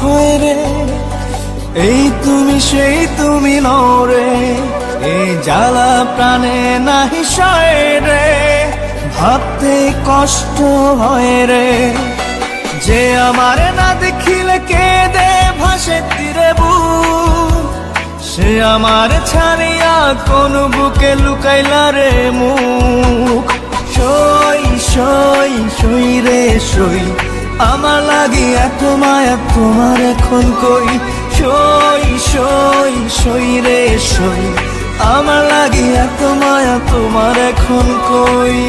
হয় রে, এই তুমি সেই তুমি নও রে, এই জ্বালা প্রাণে নাহি সয় রে, ভাবতে কষ্ট হয় রে, যে আমারে না দেখিলে কেঁদে ভাসে তীরে বুক, সে আমার ছাড়িয়া কোন বুকে লুকাইলা রে মুখ। সই সই সই রে সই, আমার লাগি এত মায়া তোমার এখন কই। সই সই সই রে সই, আমার লাগি এত মায়া তোমার এখন কই।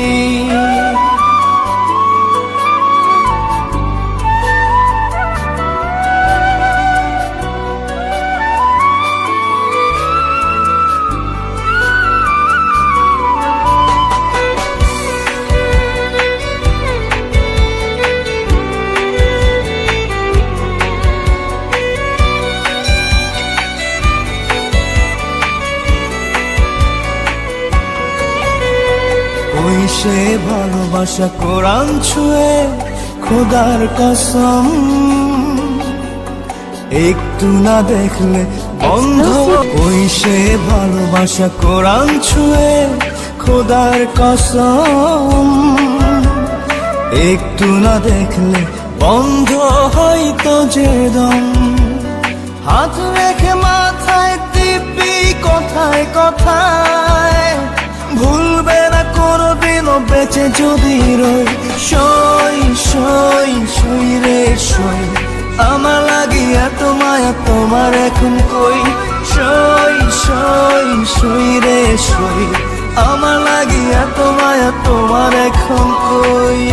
ওই সে ভালোবাসা কোরআন ছুঁয়ে খোদার কসম, একটু না দেখলে বন্ধ। ওই সে ভালোবাসা কোরআন ছুঁয়ে খোদার কসম, একটু না দেখলে বন্ধ হয়তো যে দম। হাত রেখে মাথায় টিপি কথায় কথায়, ভুলবে না কোনদিনও বেঁচে যদি রই। সই সই সই রে সই, আমার লাগি এত মায়া তোমার এখন কই। সই সই সই রে সই, আমার লাগি এত মায়া তোমার এখন কই।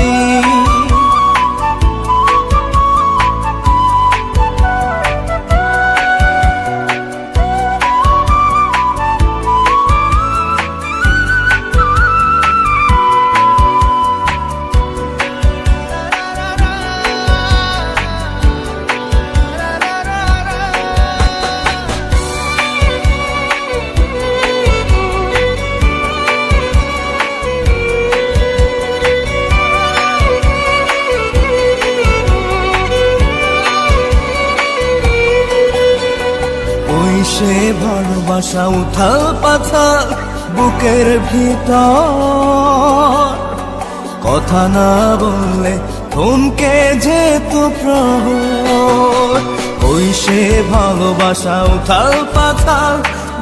সে ভালোবাসা উথাল পাথাল বুকের ভিতর, কথা না বললে থমকে যেত প্রহর। ওই সে ভালোবাসা উথাল পাথাল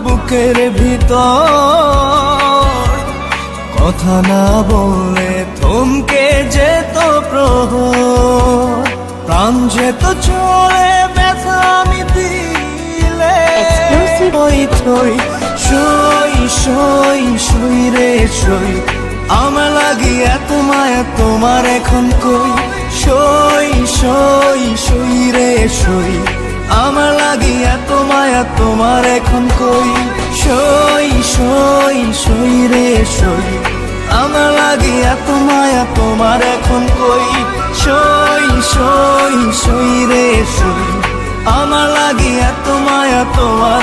বুকের ভিতর, কথা না বললে থমকে যেত প্রহর। প্রাণ যেত চলে ব্যথা আমি দিলে, সই সই সই সই রে সই, আমার লাগি এত মায়া তোমার এখন কই। সই সই সই রে সই, আমার লাগি এত মায়া তোমার এখন কই। সই সই সই রে সই, আমার লাগি এত মায়া তোমার এখন কই। সই সই সই রে সই, আমার লাগি এত মায়া তোমার